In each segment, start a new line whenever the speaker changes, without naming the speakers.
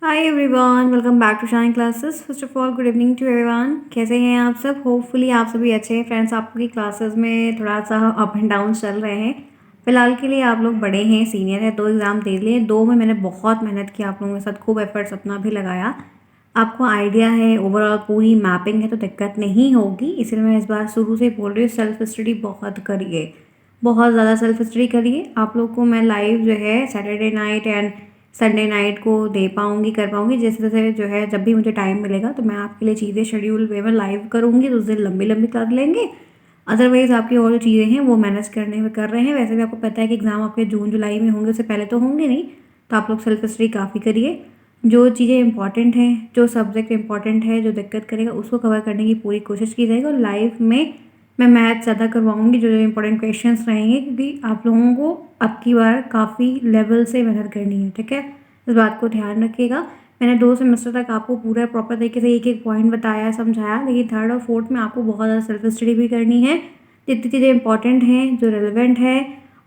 Hi everyone, welcome back to Shine classes. First of all good evening to everyone. कैसे हैं आप सब? Hopefully आप सभी अच्छे हैं। फ्रेंड्स, आपकी क्लासेस में थोड़ा सा अप एंड डाउन चल रहे हैं। फिलहाल के लिए आप लोग बड़े हैं, सीनियर हैं, 2 एग्ज़ाम दे लिए। 2 में मैंने बहुत मेहनत की, आप लोगों के साथ खूब एफर्ट्स अपना भी लगाया। आपको आइडिया है, ओवरऑल पूरी मैपिंग है, तो दिक्कत नहीं होगी। इसलिए मैं इस बार शुरू से ही बोल रही हूँ, सेल्फ स्टडी बहुत करिए, बहुत ज़्यादा सेल्फ स्टडी करिए। आप लोग को मैं लाइव जो है Saturday night and Sunday night को दे पाऊँगी, कर पाऊँगी। जैसे जैसे जो है जब भी मुझे टाइम मिलेगा तो मैं आपके लिए चीज़ें शेड्यूल वे में लाइव करूँगी। तो उस दिन लंबी लंबी कर लेंगे। अदरवाइज़ आपकी और जो चीज़ें हैं वो मैनेज करने में कर रहे हैं। वैसे भी आपको पता है कि एग्ज़ाम आपके जून जुलाई में होंगे, उससे पहले तो होंगे नहीं। तो आप लोग सेल्फ स्टडी काफ़ी करिए। जो चीज़ें इंपॉर्टेंट हैं, जो सब्जेक्ट इंपॉर्टेंट है, जो दिक्कत करेगा उसको कवर करने की पूरी कोशिश की जाएगी। और लाइव में मैं मैथ ज़्यादा करवाऊँगी, जो जो इंपॉर्टेंट क्वेश्चंस रहेंगे, क्योंकि आप लोगों को अब की बार काफ़ी लेवल से मेहनत करनी है। ठीक है, इस बात को ध्यान रखिएगा। मैंने 2 सेमेस्टर तक आपको पूरा प्रॉपर तरीके से एक एक पॉइंट बताया, समझाया, लेकिन थर्ड और फोर्थ में आपको बहुत ज़्यादा सेल्फ स्टडी भी करनी है। जितनी चीज़ें इंपॉर्टेंट हैं, जो रेलिवेंट है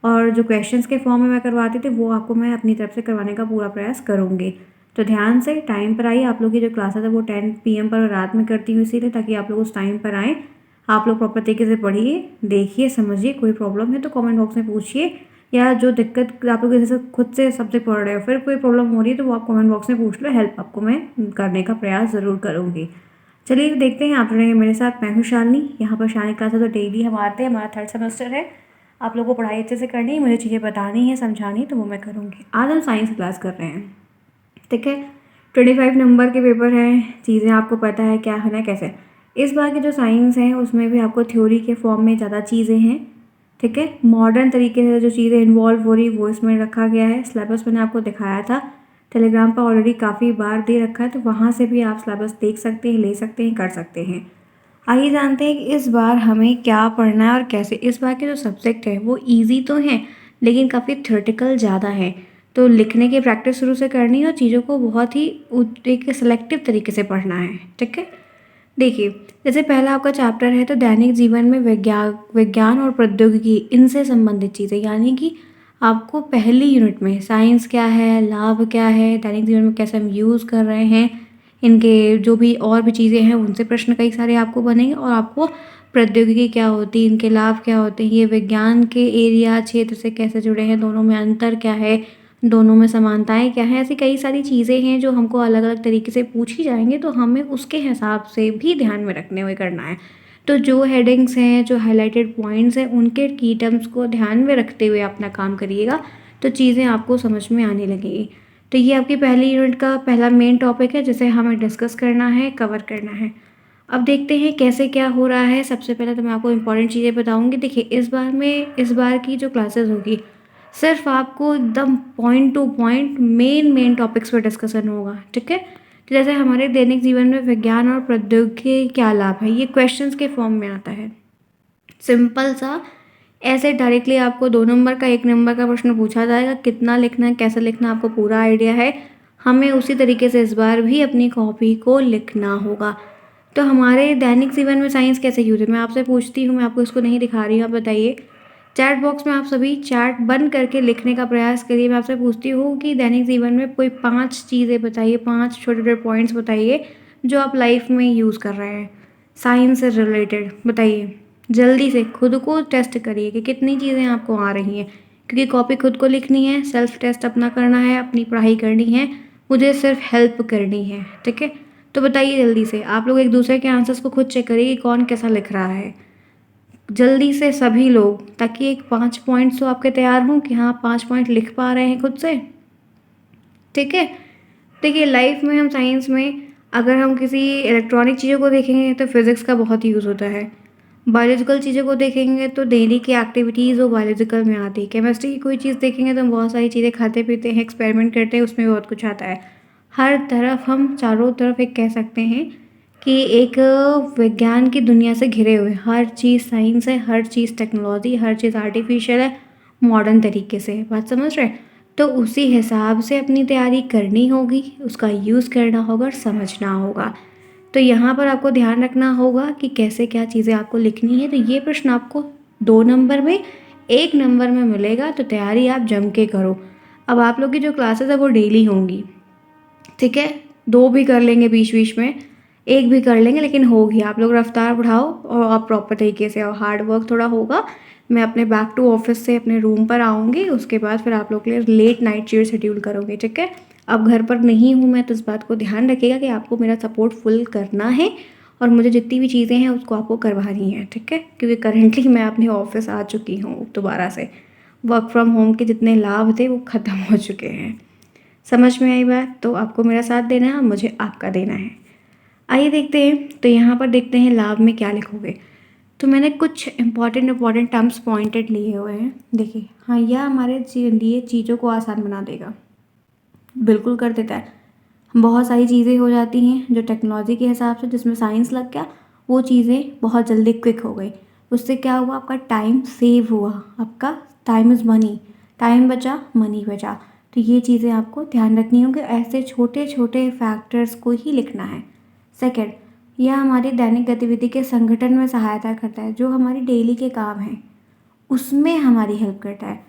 और जो क्वेश्चंस के फॉर्म में मैं करवाती थी, वो आपको मैं अपनी तरफ से करवाने का पूरा प्रयास करूँगी। तो ध्यान से टाइम पर आइए। आप लोग की जो क्लासेस है वो 10 PM पर रात में करती हूँ, इसीलिए ताकि आप लोग उस टाइम पर आएँ। आप लोग प्रॉपर तरीके से पढ़िए, देखिए, समझिए। कोई प्रॉब्लम है तो कमेंट बॉक्स में पूछिए, या जो दिक्कत आप लोग जैसे खुद से सब्जेक्ट पढ़ रहे हो, फिर कोई प्रॉब्लम हो रही है तो वो आप कमेंट बॉक्स में पूछ लो। हेल्प आपको मैं करने का प्रयास ज़रूर करूँगी। चलिए देखते हैं, आप जुड़ेंगे मेरे साथ। मैं हूँ शालिनी। यहाँ पर शालिनी क्लासेस तो डेली हम आते हैं। हमारा 3rd सेमेस्टर है। आप लोगों को पढ़ाई अच्छे से करनी है, मुझे चीज़ें बतानी है, समझानी है, तो वो मैं करूँगी। आज हम साइंस क्लास कर रहे हैं। ठीक है, 25 नंबर के पेपर हैं। चीज़ें आपको पता है क्या है ना, कैसे। इस बार की जो साइंस है उसमें भी आपको थ्योरी के फॉर्म में ज़्यादा चीज़ें हैं। ठीक है, मॉडर्न तरीके से जो चीज़ें इन्वॉल्व हो रही वो इसमें रखा गया है। सिलेबस मैंने आपको दिखाया था, टेलीग्राम पर ऑलरेडी काफ़ी बार दे रखा है, तो वहाँ से भी आप सिलेबस देख सकते हैं, ले सकते हैं, कर सकते हैं। आइए जानते हैं कि इस बार हमें क्या पढ़ना है और कैसे। इस बार के जो सब्जेक्ट है वो ईजी तो हैं, लेकिन काफ़ी थ्योरेटिकल ज़्यादा है। तो लिखने की प्रैक्टिस शुरू से करनी है और चीज़ों को बहुत ही एक सेलेक्टिव तरीके से पढ़ना है। ठीक है, देखिए, जैसे पहला आपका चैप्टर है तो दैनिक जीवन में विज्ञान और प्रौद्योगिकी, इनसे संबंधित चीज़ें, यानी कि आपको पहली यूनिट में साइंस क्या है, लाभ क्या है, दैनिक जीवन में कैसे हम यूज़ कर रहे हैं, इनके जो भी और भी चीज़ें हैं उनसे प्रश्न कई सारे आपको बनेंगे। और आपको प्रौद्योगिकी क्या होती है, इनके लाभ क्या होते हैं, ये विज्ञान के एरिया क्षेत्र से कैसे जुड़े हैं, दोनों में अंतर क्या है, दोनों में समानताएँ क्या हैं, ऐसी कई सारी चीज़ें हैं जो हमको अलग-अलग तरीके से पूछी जाएँगी, तो हमें उसके हिसाब से भी ध्यान में रखने हुए करना है। तो जो हेडिंग्स हैं, जो हाइलाइटेड पॉइंट्स हैं, उनके की टर्म्स को ध्यान में रखते हुए अपना काम करिएगा, तो चीज़ें आपको समझ में आने लगेगी। तो ये आपकी पहली यूनिट का पहला मेन टॉपिक है, जिसे हमें डिस्कस करना है, कवर करना है। अब देखते हैं कैसे क्या हो रहा है। सबसे पहले तो मैं आपको इम्पोर्टेंट चीज़ें बताऊँगी। देखिए, इस बार की जो क्लासेस होगी, सिर्फ आपको एकदम point two point main topics पे डिस्कशन होगा। ठीक है, तो जैसे हमारे दैनिक जीवन में विज्ञान और प्रौद्योगिकी के क्या लाभ है, ये क्वेश्चंस के फॉर्म में आता है। सिंपल सा, ऐसे डायरेक्टली आपको 2 नंबर का 1 नंबर का प्रश्न पूछा जाएगा। कितना लिखना है, कैसे लिखना है, आपको पूरा आइडिया है। हमें उसी तरीके से इस बार भी अपनी कॉपी को लिखना होगा। तो हमारे दैनिक जीवन में साइंस कैसे यूज़ है, मैं आपसे पूछती हूँ, मैं आपको इसको नहीं दिखा रही हूँ, आप बताइए। चैट बॉक्स में आप सभी चैट बंद करके लिखने का प्रयास करिए। मैं आपसे पूछती हूँ कि दैनिक जीवन में कोई 5 चीज़ें बताइए, 5 छोटे-छोटे पॉइंट्स बताइए, जो आप लाइफ में यूज़ कर रहे हैं, साइंस से रिलेटेड बताइए। जल्दी से खुद को टेस्ट करिए कि कितनी चीज़ें आपको आ रही हैं, क्योंकि कॉपी खुद को लिखनी है, सेल्फ टेस्ट अपना करना है, अपनी पढ़ाई करनी है, मुझे सिर्फ हेल्प करनी है। ठीक है, तो बताइए जल्दी से। आप लोग एक दूसरे के आंसर्स को खुद चेक करिए कि कौन कैसा लिख रहा है, जल्दी से सभी लोग, ताकि एक 5 पॉइंट्स तो आपके तैयार हों कि हाँ 5 पॉइंट लिख पा रहे हैं खुद से। ठीक है, देखिए, लाइफ में हम साइंस में अगर हम किसी इलेक्ट्रॉनिक चीज़ों को देखेंगे तो फिज़िक्स का बहुत यूज़ होता है। बायोलॉजिकल चीज़ों को देखेंगे तो डेली की एक्टिविटीज़ वो बायोलॉजिकल में आती है। केमिस्ट्री की कोई चीज़ देखेंगे तो हम बहुत सारी चीज़ें खाते पीते हैं, एक्सपेरिमेंट करते हैं, उसमें भी बहुत कुछ आता है। हर तरफ हम चारों तरफ एक कह सकते हैं कि एक विज्ञान की दुनिया से घिरे हुए, हर चीज़ साइंस है, हर चीज़ टेक्नोलॉजी, हर चीज़ आर्टिफिशियल है, मॉडर्न तरीके से। बात समझ रहे हैं? तो उसी हिसाब से अपनी तैयारी करनी होगी, उसका यूज़ करना होगा और समझना होगा। तो यहाँ पर आपको ध्यान रखना होगा कि कैसे क्या चीज़ें आपको लिखनी है। तो ये प्रश्न आपको 2 नंबर में, 1 नंबर में मिलेगा, तो तैयारी आप जम के करो। अब आप लोग की जो क्लासेस है वो डेली होंगी, ठीक है, 2 भी कर लेंगे बीच-बीच में, 1 भी कर लेंगे, लेकिन होगी। आप लोग रफ़्तार बढ़ाओ और आप प्रॉपर तरीके से आओ। हार्ड वर्क थोड़ा होगा। मैं अपने बैक टू ऑफ़िस से अपने रूम पर आऊँगी, उसके बाद फिर आप लोग के लिए लेट नाइट शेयर शेड्यूल करूँगी, ठीक है? अब घर पर नहीं हूँ मैं, तो इस बात को ध्यान रखिएगा कि आपको मेरा सपोर्ट फुल करना है और मुझे जितनी भी चीज़ें हैं उसको आपको करवानी है, ठीक है? क्योंकि करंटली मैं अपने ऑफ़िस आ चुकी हूँ दोबारा से। वर्क फ्रॉम होम के जितने लाभ थे वो ख़त्म हो चुके हैं। समझ में आई बात? तो आपको मेरा साथ देना है, मुझे आपका देना है। आइए देखते हैं, तो यहाँ पर देखते हैं लाभ में क्या लिखोगे। तो मैंने कुछ इम्पॉर्टेंट टर्म्स पॉइंटेड लिए हुए हैं। देखिए, हाँ, यह हमारे लिए चीज़ों को आसान बना देगा। बिल्कुल कर देता है। बहुत सारी चीज़ें हो जाती हैं जो टेक्नोलॉजी के हिसाब से, जिसमें साइंस लग गया, वो चीज़ें बहुत जल्दी क्विक हो गई। उससे क्या हुआ, आपका टाइम सेव हुआ। आपका टाइम इज़ मनी, टाइम बचा, मनी बचा। तो ये चीज़ें आपको ध्यान रखनी होगी। ऐसे छोटे छोटे फैक्टर्स को ही लिखना है। सेकंड, यह हमारी दैनिक गतिविधि के संगठन में सहायता करता है। जो हमारी डेली के काम हैं उसमें हमारी हेल्प करता है।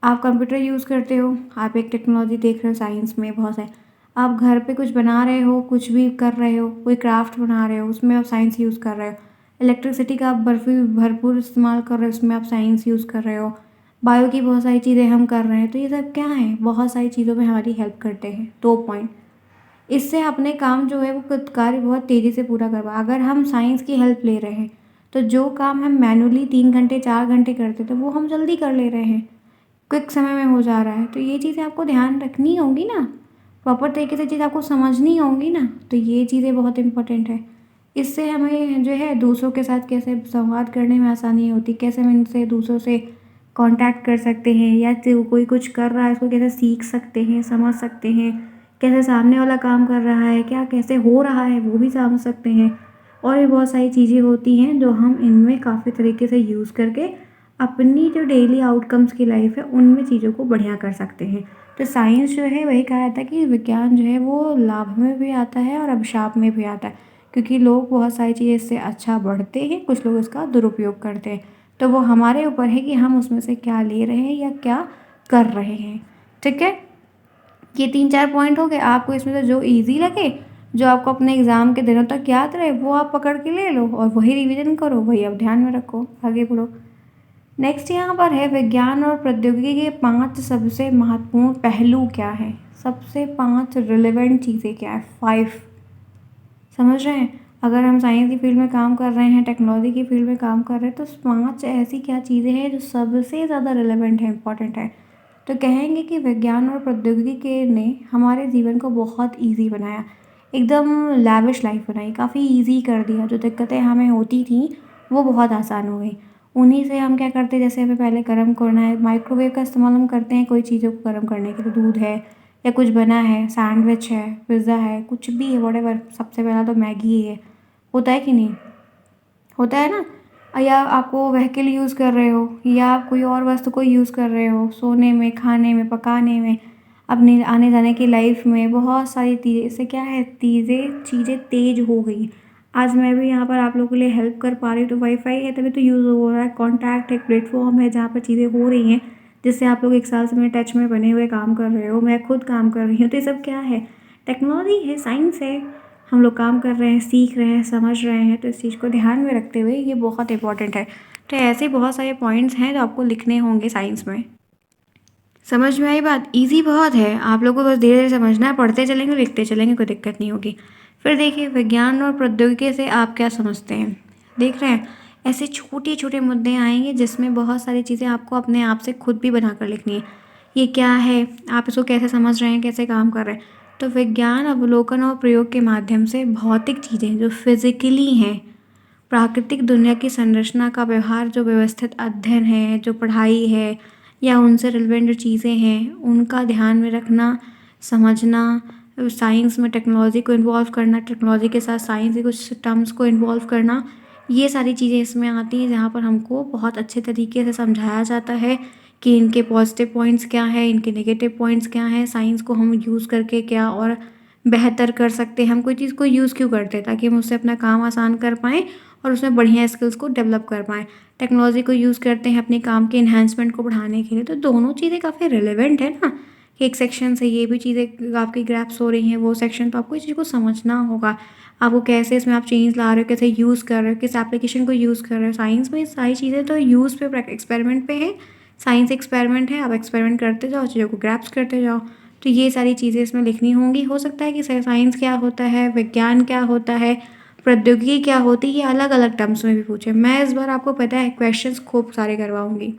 आप कंप्यूटर यूज़ करते हो, आप एक टेक्नोलॉजी देख रहे हो, साइंस में बहुत है। आप घर पे कुछ बना रहे हो, कुछ भी कर रहे हो, कोई क्राफ्ट बना रहे हो, उसमें आप साइंस यूज़ कर रहे हो। इलेक्ट्रिसिटी का आप भरपूर इस्तेमाल कर रहे हो, उसमें आप साइंस यूज़ कर रहे हो। बायो की बहुत सारी चीज़ें हम कर रहे हैं। तो ये सब क्या है, बहुत सारी चीज़ों में हमारी हेल्प करते हैं। 2 पॉइंट। इससे अपने काम जो है वो कार्य बहुत तेज़ी से पूरा करवा। अगर हम साइंस की हेल्प ले रहे हैं तो जो काम हम मैनुअली 3 घंटे 4 घंटे करते थे वो हम जल्दी कर ले रहे हैं, क्विक समय में हो जा रहा है। तो ये चीज़ें आपको ध्यान रखनी होंगी ना, प्रॉपर तरीके से चीज़ आपको समझनी होंगी ना। तो ये चीज़ें बहुत इंपॉर्टेंट है। इससे हमें जो है दूसरों के साथ कैसे संवाद करने में आसानी होती, कैसे हम इनसे दूसरों से कांटेक्ट कर सकते हैं, या तो कोई कुछ कर रहा है उसको कैसे सीख सकते हैं, समझ सकते हैं, कैसे सामने वाला काम कर रहा है, क्या कैसे हो रहा है वो भी समझ सकते हैं। और भी बहुत सारी चीज़ें होती हैं जो हम इनमें काफ़ी तरीके से यूज़ करके अपनी जो डेली आउटकम्स की लाइफ है उनमें चीज़ों को बढ़िया कर सकते हैं। तो साइंस जो है वही कहा जाता है कि विज्ञान जो है वो लाभ में भी आता है और अभिशाप में भी आता है, क्योंकि लोग बहुत सारी चीज़ें इससे अच्छा बढ़ते हैं, कुछ लोग इसका दुरुपयोग करते हैं। तो वो हमारे ऊपर है कि हम उसमें से क्या ले रहे हैं या क्या कर रहे हैं, ठीक है? ये 3-4 पॉइंट हो गए। आपको इसमें से जो ईज़ी लगे, जो आपको अपने एग्ज़ाम के दिनों तक याद रहे, वो आप पकड़ के ले लो और वही रिवीजन करो, वही अब ध्यान में रखो, आगे बढ़ो। नेक्स्ट यहाँ पर है विज्ञान और प्रौद्योगिकी के 5 सबसे महत्वपूर्ण पहलू क्या हैं? सबसे 5 रिलेवेंट चीज़ें क्या है? 5, समझ रहे हैं? अगर हम साइंस की फील्ड में काम कर रहे हैं, टेक्नोलॉजी की फील्ड में काम कर रहे हैं, तो 5 ऐसी क्या चीज़ें हैं जो सबसे ज़्यादा रिलेवेंट है, इंपॉर्टेंट है। तो कहेंगे कि विज्ञान और प्रौद्योगिकी के ने हमारे जीवन को बहुत ईज़ी बनाया, एकदम लैविश लाइफ बनाई, काफ़ी ईज़ी कर दिया। जो दिक्कतें हमें होती थी वो बहुत आसान हो गई। उन्हीं से हम क्या करते हैं, जैसे हमें पहले गर्म करना है, माइक्रोवेव का इस्तेमाल हम करते हैं कोई चीज़ों को गर्म करने के लिए। दूध है या कुछ बना है, सैंडविच है, पिज़्ज़ा है, कुछ भी है, व्हाटएवर, सबसे पहला तो मैगी ही है। होता है कि नहीं? होता है ना? या आप वो व्हीकल यूज़ कर रहे हो या आप कोई और वस्तु को यूज़ कर रहे हो, सोने में, खाने में, पकाने में, अपनी आने-जाने की लाइफ में बहुत सारी चीज़ें। इससे क्या है, चीज़ें तेज़ हो गई। आज मैं भी यहाँ पर आप लोगों के लिए हेल्प कर पा रही हूँ, तो वाईफ़ाई है तभी तो यूज़ हो रहा है। कॉन्टैक्ट एक प्लेटफ़ॉर्म है जहाँ पर चीज़ें हो रही हैं, जिससे आप लोग 1 साल से मेरे टच में बने हुए काम कर रहे हो। मैं खुद काम कर रही हूँ। तो ये सब क्या है? टेक्नोलॉजी है, साइंस है। हम लोग काम कर रहे हैं, सीख रहे हैं, समझ रहे हैं। तो इस चीज़ को ध्यान में रखते हुए ये बहुत इंपॉर्टेंट है। तो ऐसे बहुत सारे पॉइंट्स हैं जो आपको लिखने होंगे साइंस में। समझ में आई बात? ईज़ी बहुत है, आप लोगों को बस धीरे-धीरे समझना है, पढ़ते चलेंगे, लिखते चलेंगे, कोई दिक्कत नहीं होगी। फिर देखिए, विज्ञान और प्रौद्योगिकी से आप क्या समझते हैं? देख रहे हैं? ऐसे छोटे-छोटे मुद्दे आएँगे जिसमें बहुत सारी चीज़ें आपको अपने आप से खुद भी बनाकर लिखनी है। ये क्या है? आप इसको कैसे समझ रहे हैं, कैसे काम कर रहे हैं? तो विज्ञान अवलोकन और प्रयोग के माध्यम से भौतिक चीज़ें जो फिज़िकली हैं, प्राकृतिक दुनिया की संरचना का व्यवहार, जो व्यवस्थित अध्ययन है, जो पढ़ाई है या उनसे रिलेवेंट जो चीज़ें हैं, उनका ध्यान में रखना, समझना, साइंस में टेक्नोलॉजी को इन्वॉल्व करना, टेक्नोलॉजी के साथ साइंस के कुछ टर्म्स को इन्वॉल्व करना, ये सारी चीज़ें इसमें आती हैं, जहाँ पर हमको बहुत अच्छे तरीके से समझाया जाता है कि इनके पॉजिटिव पॉइंट्स क्या हैं, इनके नेगेटिव पॉइंट्स क्या हैं, साइंस को हम यूज़ करके क्या और बेहतर कर सकते हैं। हम कोई चीज़ को यूज़ क्यों करते हैं? ताकि हम उससे अपना काम आसान कर पाएँ और उसमें बढ़िया स्किल्स को डेवलप कर पाएँ। टेक्नोलॉजी को यूज़ करते हैं अपने काम के एनहांसमेंट को बढ़ाने के लिए, तो दोनों चीज़ें काफ़ी रिलेवेंट है ना। कि एक सेक्शन से ये भी चीज़ें आपकी ग्रैप्स हो रही हैं, वो सेक्शन, तो आपको इस चीज़ को समझना होगा। आपको कैसे इसमें आप चेंज ला रहे हो, कैसे यूज़ कर रहे हो, किस एप्लीकेशन को यूज़ कर रहे हो। साइंस में सारी चीज़ें तो यूज़ पे एक्सपेरिमेंट पे है। साइंस एक्सपेरिमेंट है, आप एक्सपेरिमेंट करते जाओ, चीज़ों को ग्रैप्स करते जाओ। तो ये सारी चीज़ें इसमें लिखनी होंगी। हो सकता है कि साइंस क्या होता है, विज्ञान क्या होता है, प्रौद्योगिकी क्या होती है, ये अलग अलग टर्म्स में भी पूछे। मैं इस बार आपको पता है क्वेश्चंस खूब सारे करवाऊंगी,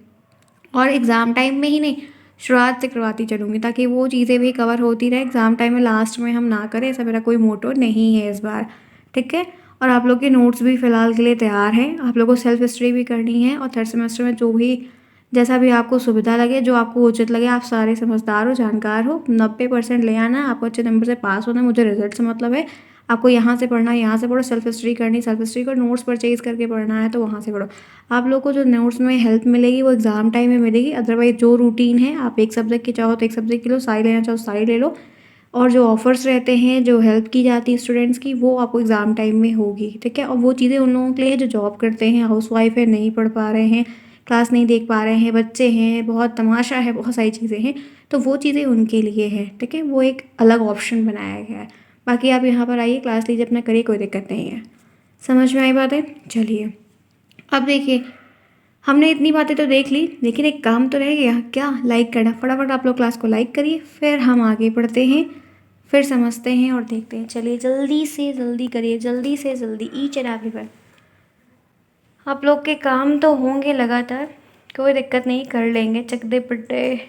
और एग्ज़ाम टाइम में ही नहीं, शुरुआत से करवाती चलूँगी, ताकि वो चीज़ें भी कवर होती रहे। एग्ज़ाम टाइम में लास्ट में हम ना करें, ऐसा मेरा कोई मोटो नहीं है इस बार, ठीक है। और आप लोग के नोट्स भी फ़िलहाल के लिए तैयार हैं। आप लोगों को सेल्फ हिस्ट्री भी करनी है, और थर्ड सेमेस्टर में जो भी जैसा भी आपको सुविधा लगे, जो आपको उचित लगे, आप सारे समझदार हो, जानकार हो, 90% ले आना। आपको अच्छे नंबर से पास होना है, मुझे रिजल्ट से मतलब है। आपको यहाँ से पढ़ना, यहाँ से पढ़ो। सेल्फ हिस्ट्री करनी, सेल्फ हिस्ट्री को नोट्स परचेज करके पढ़ना है तो वहाँ से पढ़ो। आप लोग को जो नोट्स में हेल्प मिलेगी वो एग्ज़ाम टाइम में मिलेगी। अदरवाइज जो रूटीन है, आप एक सब्जेक्ट की चाहो तो एक सब्जेक्ट की लो, सारी लेना चाहो सारी ले लो। और जो ऑफर्स रहते हैं, जो हेल्प की जाती है स्टूडेंट्स की, वो आपको एग्ज़ाम टाइम में होगी, ठीक है। और वो चीज़ें उन लोगों के लिए है जो जॉब करते हैं, हाउसवाइफ है, नहीं पढ़ पा रहे हैं, क्लास नहीं देख पा रहे हैं, बच्चे हैं, बहुत तमाशा है, बहुत सारी चीज़ें हैं, तो वो चीज़ें उनके लिए है, ठीक है। वो एक अलग ऑप्शन बनाया गया है। बाकी आप यहाँ पर आइए, क्लास लीजिए, अपना करिए, कोई दिक्कत नहीं है। समझ में आई बातें? चलिए, अब देखिए, हमने इतनी बातें तो देख ली, लेकिन एक काम तो रह गया, क्या? लाइक करना। फटाफट आप लोग क्लास को लाइक करिए, फिर हम आगे बढ़ते हैं, फिर समझते हैं और देखते हैं। चलिए, जल्दी से जल्दी करिए, जल्दी से जल्दी, ईच एंड एवरीवन। आप लोग के काम तो होंगे लगातार, कोई दिक्कत नहीं, कर लेंगे चक दे पिट्टे।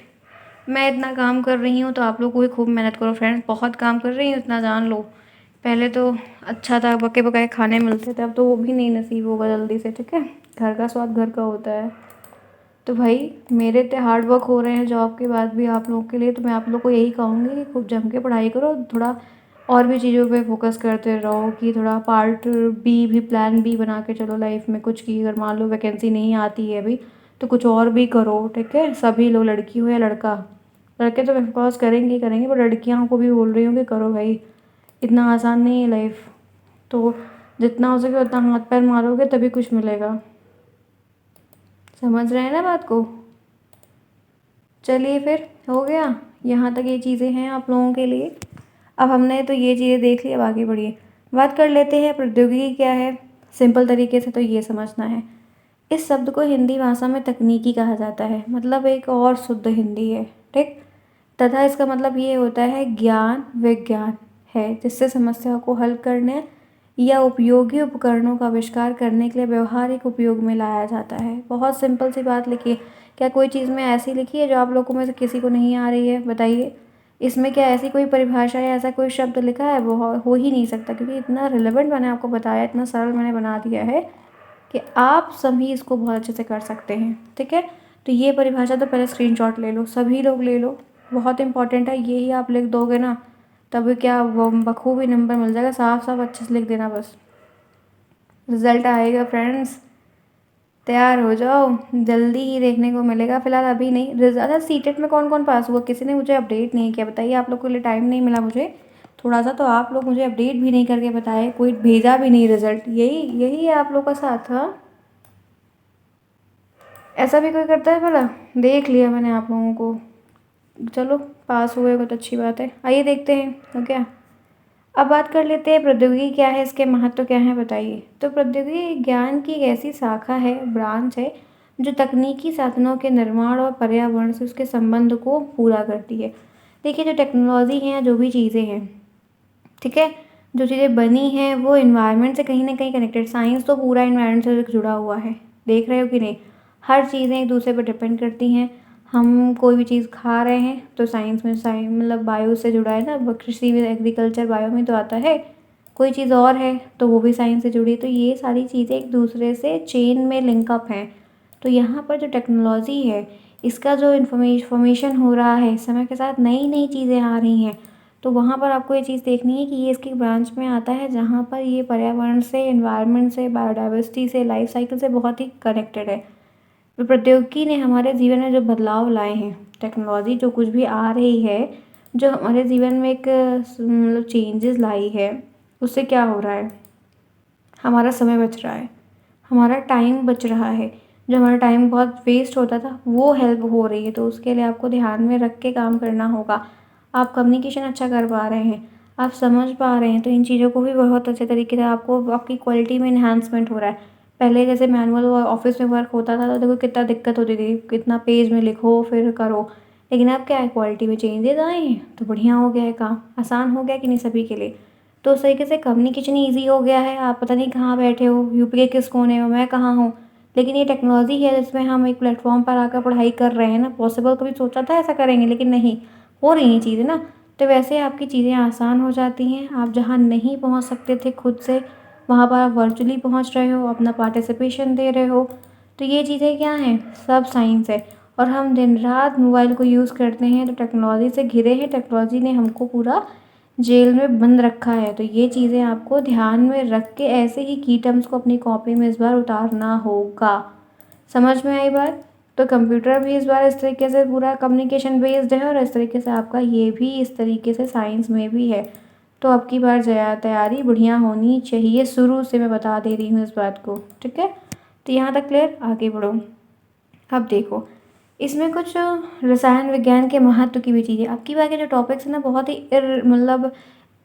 मैं इतना काम कर रही हूँ तो आप लोग को भी खूब मेहनत करो फ्रेंड्स, बहुत काम कर रही हूँ, इतना जान लो। पहले तो अच्छा था, पके पकाए खाने मिलते थे, अब तो वो भी नहीं नसीब होगा जल्दी से, ठीक है। घर का स्वाद घर का होता है। तो भाई, मेरे इतने हार्ड वर्क हो रहे हैं जॉब के बाद भी आप लोगों के लिए, तो मैं आप लोग को यही कहूँगी कि खूब जम के पढ़ाई करो, थोड़ा और भी चीज़ों पे फोकस करते रहो, कि थोड़ा पार्ट बी भी, प्लान बी बना के चलो लाइफ में कुछ की। अगर मान लो वैकेंसी नहीं आती है अभी, तो कुछ और भी करो, ठीक है। सभी लोग, लड़की हो या लड़का, लड़के तो ऑफकोर्स करेंगे ही करेंगे, पर लड़कियों को भी बोल रही हूँ कि करो भाई, इतना आसान नहीं है लाइफ। तो जितना हो सके उतना हाथ पैर मारोगे तभी कुछ मिलेगा। समझ रहे हैं ना बात को? चलिए, फिर हो गया, यहाँ तक ये चीज़ें हैं आप लोगों के लिए। अब हमने तो ये चीज़ें देख ली, अब आगे बढ़िए, बात कर लेते हैं प्रौद्योगिकी क्या है। सिंपल तरीके से तो ये समझना है, इस शब्द को हिंदी भाषा में तकनीकी कहा जाता है, मतलब एक और शुद्ध हिंदी है, ठीक। तथा इसका मतलब ये होता है ज्ञान, विज्ञान है जिससे समस्या को हल करने या उपयोगी उपकरणों का आविष्कार करने के लिए व्यवहारिक उपयोग में लाया जाता है। बहुत सिंपल सी बात लिखी है। क्या कोई चीज़ में ऐसी लिखी है जो आप लोगों में से किसी को नहीं आ रही है? बताइए। इसमें क्या ऐसी कोई परिभाषा या ऐसा कोई शब्द लिखा है? वो हो ही नहीं सकता, क्योंकि इतना रिलेवेंट मैंने आपको बताया, इतना सरल मैंने बना दिया है कि आप सभी इसको बहुत अच्छे से कर सकते हैं, ठीक है। तो ये परिभाषा तो पहले स्क्रीनशॉट ले लो, सभी लोग ले लो, बहुत इंपॉर्टेंट है। यही आप लिख दोगे ना, तब क्या वो बखूबी नंबर मिल जाएगा। साफ साफ अच्छे से लिख देना, बस रिजल्ट आएगा फ्रेंड्स, तैयार हो जाओ, जल्दी ही देखने को मिलेगा। फिलहाल अभी नहीं। रिजल्ट सीटेट में कौन कौन पास हुआ, किसी ने मुझे अपडेट नहीं किया, बताइए। आप लोग के लिए टाइम नहीं मिला मुझे थोड़ा सा, तो आप लोग मुझे अपडेट भी नहीं करके बताए, कोई भेजा भी नहीं रिजल्ट। यही यही है आप लोग का साथ, हाँ? ऐसा भी कोई करता है भला? देख लिया मैंने आप लोगों को। चलो, पास हुए हो तो अच्छी बात है। आइए देखते हैं तो क्या। अब बात कर लेते हैं प्रौद्योगिकी क्या है, इसके महत्व क्या है, बताइए। तो प्रौद्योगिकी ज्ञान की एक ऐसी शाखा है, ब्रांच है, जो तकनीकी साधनों के निर्माण और पर्यावरण से उसके संबंध को पूरा करती है। देखिए, जो टेक्नोलॉजी है, जो भी चीज़ें हैं, ठीक है, जो चीज़ें बनी हैं वो इन्वायरमेंट से कहीं ना कहीं कनेक्टेड। साइंस तो पूरा इन्वायरमेंट से जुड़ा हुआ है, देख रहे हो कि नहीं। हर चीज़ें एक दूसरे पर डिपेंड करती हैं। हम कोई भी चीज़ खा रहे हैं तो साइंस में, मतलब बायो से जुड़ा है ना, कृषि में, एग्रीकल्चर बायो में तो आता है। कोई चीज़ और है तो वो भी साइंस से जुड़ी है। तो ये सारी चीज़ें एक दूसरे से चेन में लिंकअप हैं। तो यहाँ पर जो टेक्नोलॉजी है, इसका जो इन्फॉर्मेशन हो रहा है, समय के साथ नई नई चीज़ें आ रही हैं, तो वहाँ पर आपको ये चीज़ देखनी है कि ये इसकी ब्रांच में आता है जहाँ पर ये पर्यावरण से, एनवायरनमेंट से, बायोडाइवर्सिटी से, लाइफ साइकिल से बहुत ही कनेक्टेड है। तो प्रौद्योगिकी ने हमारे जीवन में जो बदलाव लाए हैं, टेक्नोलॉजी जो कुछ भी आ रही है, जो हमारे जीवन में एक मतलब चेंजेस लाई है, उससे क्या हो रहा है, हमारा समय बच रहा है, हमारा टाइम बच रहा है। जो हमारा टाइम बहुत वेस्ट होता था वो हेल्प हो रही है। तो उसके लिए आपको ध्यान में रख के काम करना होगा। आप कम्युनिकेशन अच्छा कर पा रहे हैं, आप समझ पा रहे हैं, तो इन चीज़ों को भी बहुत अच्छे तरीके से आपको आपकी क्वालिटी में एनहांसमेंट हो रहा है। पहले जैसे मैनुअल ऑफिस में वर्क होता था तो देखो कितना दिक्कत होती थी, कितना पेज में लिखो फिर करो। लेकिन अब क्या है, क्वालिटी में चेंजेस आए हैं तो बढ़िया हो गया है, काम आसान हो गया कि नहीं सभी के लिए। तो उस तरीके से कम्युनिकेशन ईज़ी हो गया है। आप पता नहीं कहाँ बैठे हो, यूपी के किस कोने में, मैं कहाँ हूँ, लेकिन ये टेक्नोलॉजी है जिसमें हम एक प्लेटफ़ॉर्म पर आकर पढ़ाई कर रहे हैं ना। पॉसिबल कभी सोचा था ऐसा करेंगे, लेकिन नहीं, हो रही हैं चीज़ें ना। तो वैसे आपकी चीज़ें आसान हो जाती हैं। आप जहाँ नहीं पहुँच सकते थे खुद से, वहाँ पर आप वर्चुअली पहुँच रहे हो, अपना पार्टिसिपेशन दे रहे हो। तो ये चीज़ें क्या हैं, सब साइंस है। और हम दिन रात मोबाइल को यूज़ करते हैं तो टेक्नोलॉजी से घिरे हैं। टेक्नोलॉजी ने हमको पूरा जेल में बंद रखा है। तो ये चीज़ें आपको ध्यान में रख के ऐसे ही की टर्म्स को अपनी कॉपी में इस बार उतारना होगा। समझ में आई बात? तो कंप्यूटर भी इस बार इस तरीके से पूरा कम्युनिकेशन बेस्ड है और इस तरीके से आपका ये भी इस तरीके से साइंस में भी है। तो अब की बार तैयारी बढ़िया होनी चाहिए, शुरू से मैं बता दे रही हूँ इस बात को, ठीक है। तो यहाँ तक क्लियर, आगे बढ़ो। अब देखो, इसमें कुछ रसायन विज्ञान के महत्व की भी चीज़ें, अब की बार के जो टॉपिक्स हैं ना बहुत ही मतलब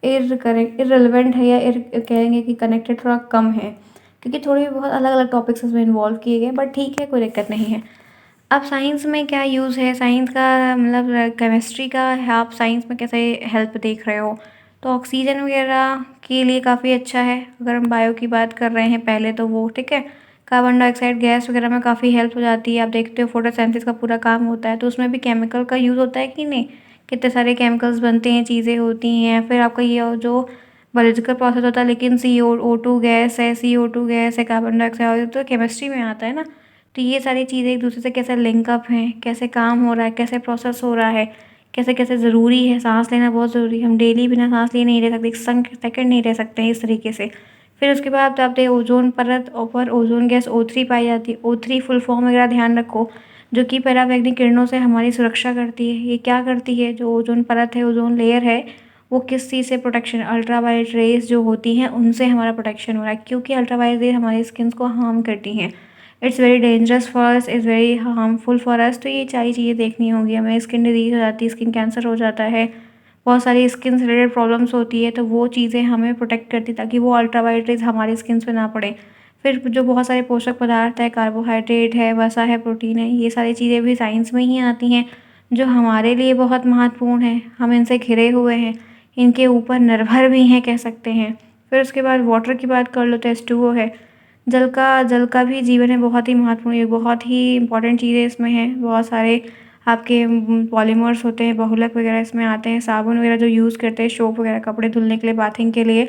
इररिलेवेंट है, या कहेंगे कि कनेक्टेड थोड़ा कम है, क्योंकि थोड़ी बहुत अलग अलग टॉपिक्स इसमें इन्वॉल्व किए गए। बट ठीक है, कोई दिक्कत नहीं है। अब साइंस में क्या यूज़ है, साइंस का मतलब केमिस्ट्री का है, आप साइंस में कैसे हेल्प देख रहे हो। तो ऑक्सीजन वगैरह के लिए काफ़ी अच्छा है। अगर हम बायो की बात कर रहे हैं पहले तो वो ठीक है, कार्बन डाइऑक्साइड गैस वगैरह में काफ़ी हेल्प हो जाती है। आप देखते हो फोटोसिंथेसिस का पूरा काम होता है, तो उसमें भी केमिकल का यूज़ होता है कि नहीं, कितने सारे केमिकल्स बनते हैं, चीज़ें होती हैं। फिर आपका ये जो बायोलॉजिकल प्रोसेस होता है, लेकिन CO2 गैस है, CO2 गैस है, कार्बन डाइऑक्साइड तो केमिस्ट्री में आता है ना। तो ये सारी चीज़ें एक दूसरे से कैसे लिंकअप हैं, कैसे काम हो रहा है, कैसे प्रोसेस हो रहा है, कैसे कैसे ज़रूरी है। सांस लेना बहुत ज़रूरी है, हम डेली बिना सांस लिए नहीं रह सकते, एक सेकंड नहीं रह सकते हैं इस तरीके से। फिर उसके बाद आप देखिए ओजोन परत पर ओजोन गैस O3 पाई जाती है। O3 फुल फॉर्म वगैरह ध्यान रखो, जो कि पराबैंगनी किरणों से हमारी सुरक्षा करती है। ये क्या करती है, जो ओजोन परत है, ओजोन लेयर है, वो किस चीज़ से प्रोटेक्शन, अल्ट्रावायलेट रेज जो होती हैं उनसे हमारा प्रोटेक्शन हो रहा है, क्योंकि अल्ट्रावायलेट रेज हमारी स्किन को हार्म करती हैं। It's very dangerous for us, is very harmful for us. तो ये सारी चीज़ें देखनी होगी हमें। स्किन डिजीज़ हो जाती है, स्किन कैंसर हो जाता है, बहुत सारी स्किन से रिलेटेड प्रॉब्लम्स होती है। तो वो चीज़ें हमें प्रोटेक्ट करती ताकि वो अल्ट्रावायलेट रेज हमारी स्किन पे ना पड़े। फिर जो बहुत सारे पोषक पदार्थ है, कार्बोहाइड्रेट है, वसा है, प्रोटीन है, ये सारी चीज़ें भी साइंस में ही आती हैं, जो हमारे लिए बहुत महत्वपूर्ण है। हम इनसे घिरे हुए हैं, इनके ऊपर निर्भर भी हैं कह सकते हैं। फिर उसके बाद वाटर की बात कर लो तो H2O है। जल का भी जीवन में बहुत ही महत्वपूर्ण, ये बहुत ही इंपॉर्टेंट चीज़ें इसमें हैं। बहुत सारे आपके पॉलीमर्स होते हैं, बहुलक वगैरह इसमें आते हैं। साबुन वगैरह जो यूज़ करते हैं, सोप वगैरह कपड़े धुलने के लिए, बाथिंग के लिए,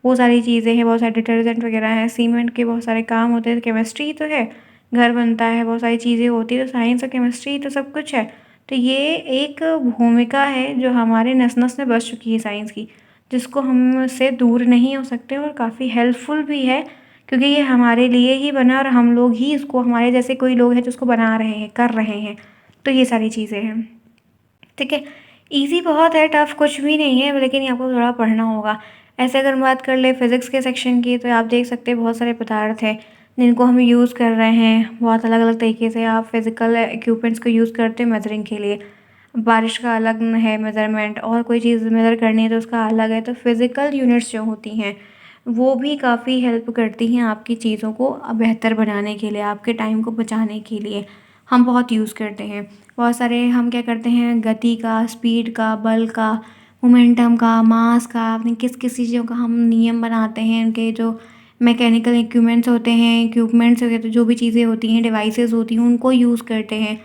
वो सारी चीज़ें हैं। बहुत सारे डिटर्जेंट वगैरह हैं, सीमेंट के बहुत सारे काम होते हैं। केमिस्ट्री तो है, घर बनता है, बहुत सारी चीज़ें होती है। तो साइंस और केमिस्ट्री तो सब कुछ है। तो ये एक भूमिका है जो हमारे नस-नस में बस चुकी है साइंस की, जिसको हमसे दूर नहीं हो सकते, और काफ़ी हेल्पफुल भी है, क्योंकि ये हमारे लिए ही बना और हम लोग ही इसको, हमारे जैसे कोई लोग हैं जो उसको बना रहे हैं, कर रहे हैं। तो ये सारी चीज़ें हैं, ठीक है। ईज़ी बहुत है, टफ़ कुछ भी नहीं है, लेकिन ये आपको थोड़ा पढ़ना होगा। ऐसे अगर हम बात कर ले फिज़िक्स के सेक्शन की, तो आप देख सकते हैं बहुत सारे पदार्थ हैं जिनको हम यूज़ कर रहे हैं। बहुत अलग-अलग तरीके से आप फिज़िकल इक्विपमेंट्स को यूज़ करते हैं मेज़रिंग के लिए। बारिश का अलग है मेज़रमेंट, और कोई चीज़ मेज़र करनी है तो उसका अलग है। तो फिज़िकल यूनिट्स जो होती हैं, वो भी काफ़ी हेल्प करती हैं आपकी चीज़ों को बेहतर बनाने के लिए, आपके टाइम को बचाने के लिए। हम बहुत यूज़ करते हैं। बहुत सारे हम क्या करते हैं, गति का, स्पीड का, बल का, मोमेंटम का, मास का, अपनी किस-किस चीज़ों का हम नियम बनाते हैं। उनके जो मैकेनिकल इक्विपमेंट्स वगैरह, तो जो भी चीज़ें होती हैं, डिवाइसेज़ होती हैं, उनको यूज़ करते हैं।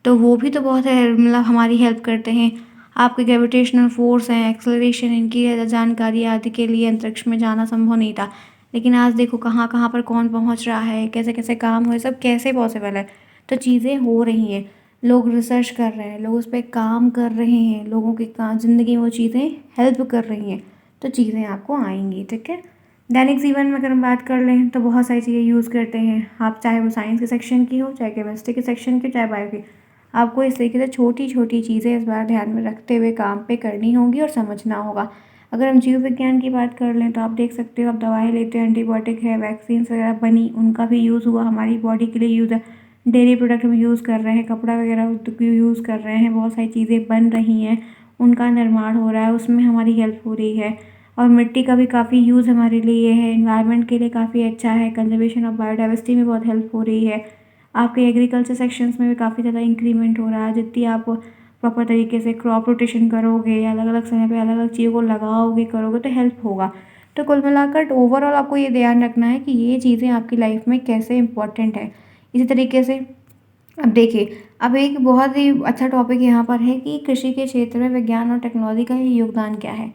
तो वो भी तो बहुत है, मतलब हमारी हेल्प करते हैं। आपके ग्रेविटेशनल फ़ोर्स हैं, एक्सेलरेशन, इनकी जानकारी आदि के लिए अंतरिक्ष में जाना संभव नहीं था। लेकिन आज देखो कहाँ-कहाँ पर कौन पहुँच रहा है, कैसे-कैसे काम हुए, सब कैसे पॉसिबल है। तो चीज़ें हो रही हैं, लोग रिसर्च कर रहे हैं, लोग उस पे काम कर रहे हैं, लोगों की का ज़िंदगी में वो चीज़ें हेल्प कर रही हैं। तो चीज़ें आपको आएँगी, ठीक है। दैनिक जीवन में अगर हम बात कर लें तो बहुत सारी चीज़ें यूज़ करते हैं आप, चाहे वो साइंस के सेक्शन की हो, चाहे केमिस्ट्री के सेक्शन की, चाहे बायो की। आपको इस तरीके से छोटी-छोटी चीज़ें इस बार ध्यान में रखते हुए काम पे करनी होगी और समझना होगा। अगर हम जीव विज्ञान की बात कर लें तो आप देख सकते हो, आप दवाएँ लेते हैं, एंटीबायोटिक है, वैक्सीन्स वगैरह बनी, उनका भी यूज़ हुआ, हमारी बॉडी के लिए यूज़ है। डेयरी प्रोडक्ट हम यूज़ कर रहे हैं, कपड़ा वगैरह यूज़ कर रहे हैं, बहुत सारी चीज़ें बन रही हैं, उनका निर्माण हो रहा है, उसमें हमारी हेल्प हो रही है। और मिट्टी का भी काफ़ी यूज़ हमारे लिए है, एनवायरनमेंट के लिए काफ़ी अच्छा है, कंजर्वेशन ऑफ बायोडाइवर्सिटी में बहुत हेल्प हो रही है। आपके एग्रीकल्चर सेक्शंस में भी काफ़ी ज़्यादा इंक्रीमेंट हो रहा है। जितनी आप प्रॉपर तरीके से क्रॉप रोटेशन करोगे, अलग अलग समय पे अलग अलग चीज़ों को लगाओगे करोगे तो हेल्प होगा। तो कुल मिलाकर ओवरऑल आपको ये ध्यान रखना है कि ये चीज़ें आपकी लाइफ में कैसे इंपॉर्टेंट है। इसी तरीके से अब देखिए, अब एक बहुत ही अच्छा टॉपिक यहाँ पर है कि कृषि के क्षेत्र में विज्ञान और टेक्नोलॉजी का ही योगदान क्या है।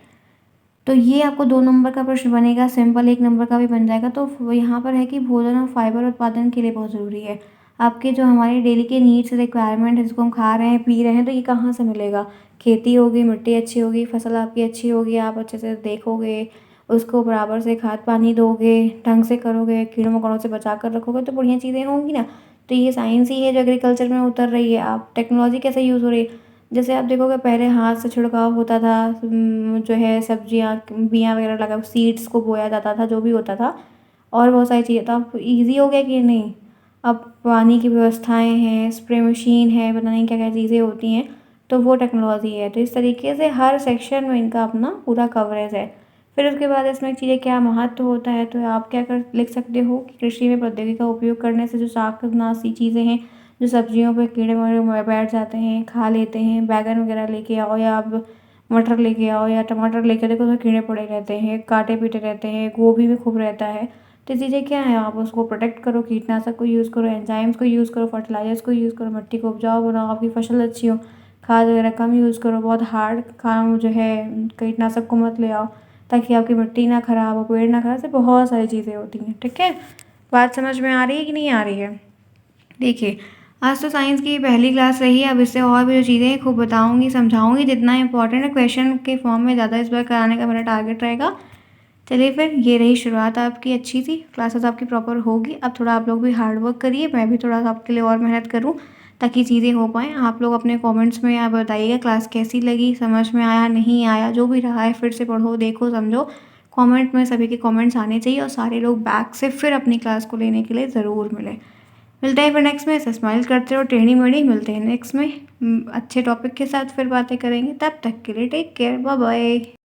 तो ये आपको 2 नंबर का प्रश्न बनेगा, सिंपल 1 नंबर का भी बन जाएगा। तो यहाँ पर है कि भोजन और फाइबर उत्पादन के लिए बहुत ज़रूरी है। आपके जो हमारे डेली के नीड्स रिक्वायरमेंट है, जिसको हम खा रहे हैं, पी रहे हैं, तो ये कहाँ से मिलेगा? खेती होगी, मिट्टी अच्छी होगी, फसल आपकी अच्छी होगी, आप अच्छे से देखोगे, उसको बराबर से खाद पानी दोगे, ढंग से करोगे, कीड़ों-मकोड़ों से बचा कर रखोगे, तो बढ़िया चीज़ें होंगी ना। तो ये साइंस ही है जो एग्रीकल्चर में उतर रही है। आप टेक्नोलॉजी कैसे यूज़ हो रही है? जैसे आप देखोगे पहले हाथ से छिड़काव होता था, जो है सब्जियाँ बियाँ वगैरह लगा सीड्स को बोया जाता था, जो भी होता था, और बहुत सारी चीज़ें। तो अब ईज़ी हो गया कि नहीं? अब पानी की व्यवस्थाएँ हैं, स्प्रे मशीन है, पता नहीं क्या-क्या चीज़ें होती हैं, तो वो टेक्नोलॉजी है। तो इस तरीके से हर सेक्शन में इनका अपना पूरा कवरेज है। फिर उसके बाद इसमें चीज़ें क्या महत्व होता है, तो आप क्या कर लिख सकते हो कि कृषि में प्रौद्योगिकी का उपयोग करने से जो शाकनाशी चीज़ें हैं, जो सब्जियों पे कीड़े-मकोड़े बैठ जाते हैं, खा लेते हैं, बैंगन वगैरह लेके आओ या आप मटर लेके आओ या टमाटर लेके देखो तो कीड़े पड़े रहते हैं, काँटे-पीटे रहते हैं, गोभी में खूब रहता है। तो ये चीज़ें क्या है, आप उसको प्रोटेक्ट करो, कीटनाशक को यूज़ करो, एंजाइम्स को यूज़ करो, फर्टिलाइज़र्स को यूज़ करो, मिट्टी को उपजाऊ बनाओ, आपकी फसल अच्छी हो। खाद वगैरह कम यूज़ करो, बहुत हार्ड काम जो है कीटनाशक को मत ले आओ, ताकि आपकी मिट्टी ना ख़राब हो, पेड़ ना ख़राब, ऐसे बहुत सारी चीज़ें होती हैं, ठीक है? बात समझ में आ रही है कि नहीं आ रही है? देखिए, आज तो साइंस की पहली क्लास रही है, अब इससे और भी जो चीज़ें हैं खूब बताऊँगी, समझाऊँगी, जितना इम्पोर्टेंट है क्वेश्चन के फॉर्म में ज़्यादा इस बार कराने का मेरा टारगेट रहेगा। चलिए फिर ये रही शुरुआत आपकी अच्छी सी, क्लासेस आपकी प्रॉपर होगी। अब थोड़ा आप लोग भी हार्ड वर्क करिए, मैं भी थोड़ा-सा आपके लिए और मेहनत करूँ, ताकि चीज़ें हो पाएँ। आप लोग अपने कमेंट्स में आप बताइएगा क्लास कैसी लगी, समझ में आया, नहीं आया, जो भी रहा है फिर से पढ़ो, देखो, समझो। कमेंट में सभी के कमेंट्स आने चाहिए और सारे लोग बैक से फिर अपनी क्लास को लेने के लिए ज़रूर मिलें। मिलते हैं फिर नेक्स्ट में। ऐसे स्माइल करते रहो, टेढ़ी-मेढ़ी। मिलते हैं नेक्स्ट में अच्छे टॉपिक के साथ फिर बातें करेंगे। तब तक के लिए टेक केयर, बाय बाय।